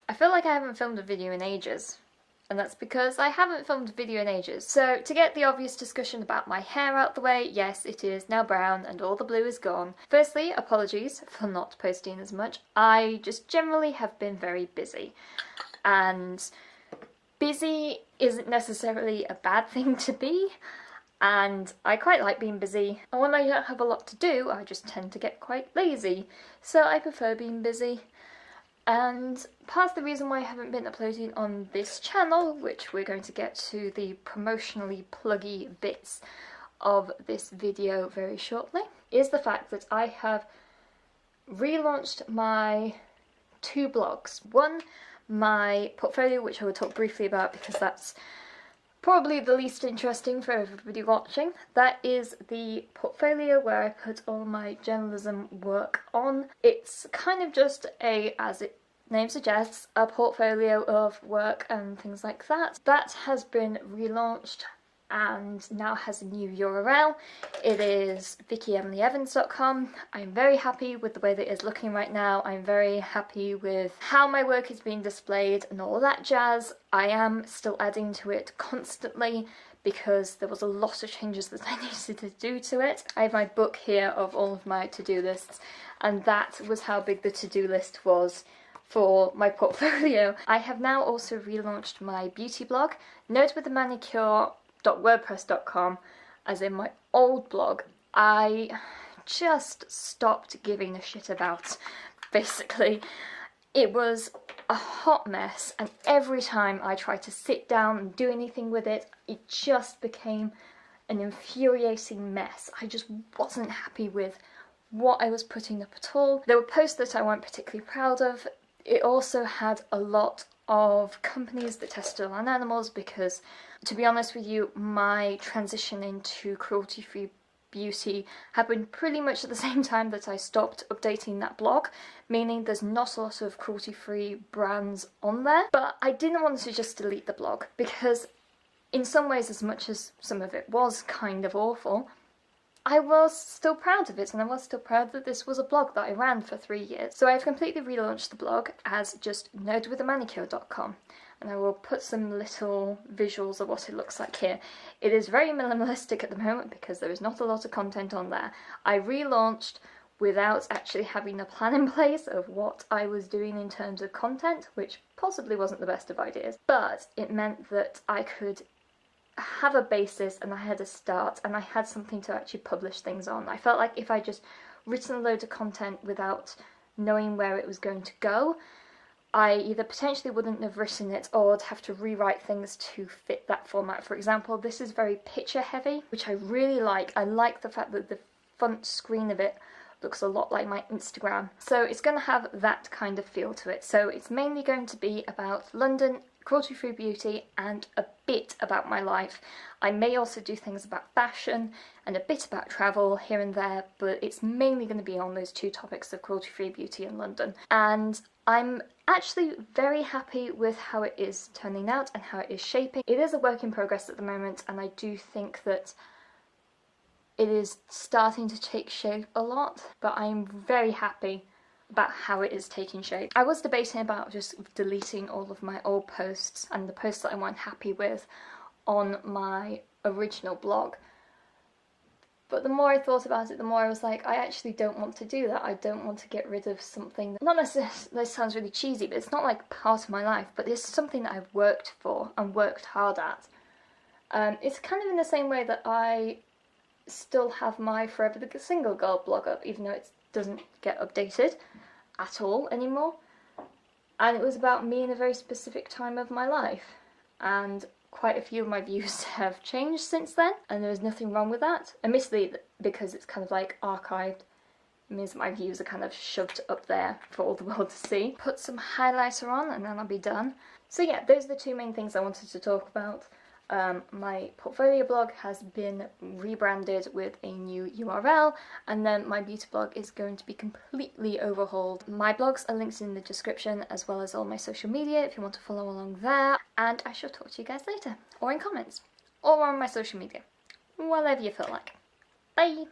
I feel like I haven't filmed a video in ages, and that's because I haven't filmed a video in ages. So to get the obvious discussion about my hair out the way, yes, it is now brown and all the blue is gone. Firstly, apologies for not posting as much. I just generally have been very busy, and busy isn't necessarily a bad thing to be, and I quite like being busy, and when I don't have a lot to do I just tend to get quite lazy, so I prefer being busy. And part of the reason why I haven't been uploading on this channel, which we're going to get to the promotionally pluggy bits of this video very shortly, is the fact that I have relaunched my two blogs. One, my portfolio, which I will talk briefly about because that's probably the least interesting for everybody watching. That is the portfolio where I put all my journalism work on. It's kind of just a, as it name suggests, a portfolio of work and things like that. That has been relaunched and now has a new URL. It is vickyemilyevans.com. I'm very happy with the way that it is looking right now. I'm very happy with how my work is being displayed and all that jazz. I am still adding to it constantly because there was a lot of changes that I needed to do to it. I have my book here of all of my to-do lists, and that was how big the to-do list was for my portfolio. I have now also relaunched my beauty blog, nerdwithamanicure.wordpress.com, as in my old blog. I just stopped giving a shit about, basically. It was a hot mess, and every time I tried to sit down and do anything with it, it just became an infuriating mess. I just wasn't happy with what I was putting up at all. There were posts that I weren't particularly proud of. It also had a lot of companies that tested on animals because, to be honest with you, my transition into cruelty-free beauty happened pretty much at the same time that I stopped updating that blog, meaning there's not a lot of cruelty-free brands on there. But I didn't want to just delete the blog because in some ways, as much as some of it was kind of awful, I was still proud of it, and I was still proud that this was a blog that I ran for 3 years. So I've completely relaunched the blog as just nerdwithamanicure.com, and I will put some little visuals of what it looks like here. It is very minimalistic at the moment because there is not a lot of content on there. I relaunched without actually having a plan in place of what I was doing in terms of content, which possibly wasn't the best of ideas, but it meant that I could have a basis and I had a start and I had something to actually publish things on. I felt like if I just written a load of content without knowing where it was going to go, I either potentially wouldn't have written it or I'd have to rewrite things to fit that format. For example, this is very picture heavy, which I really like. I like the fact that the front screen of it looks a lot like my Instagram. So it's going to have that kind of feel to it. So it's mainly going to be about London, cruelty-free beauty, and a bit about my life. I may also do things about fashion and a bit about travel here and there, but it's mainly going to be on those two topics of cruelty-free beauty in London. And I'm actually very happy with how it is turning out and how it is shaping. It is a work in progress at the moment, and I do think that it is starting to take shape a lot, but I'm very happy about how it is taking shape. I was debating about just deleting all of my old posts and the posts that I weren't happy with on my original blog. But the more I thought about it, the more I was like, I actually don't want to do that. I don't want to get rid of something that, not necessarily, this sounds really cheesy, but it's not like part of my life, but it's something that I've worked for and worked hard at. It's kind of in the same way that I still have my Forever the Single Girl blog up, even though it doesn't get updated at all anymore. And it was about me in a very specific time of my life, and quite a few of my views have changed since then, and there is nothing wrong with that. Admittedly, because it's kind of like archived, it means that my views are kind of shoved up there for all the world to see. Put some highlighter on and then I'll be done. So yeah, those are the two main things I wanted to talk about. My portfolio blog has been rebranded with a new URL, and then my beauty blog is going to be completely overhauled. My blogs are linked in the description, as well as all my social media if you want to follow along there, and I shall talk to you guys later, or in comments, or on my social media, whatever you feel like. Bye!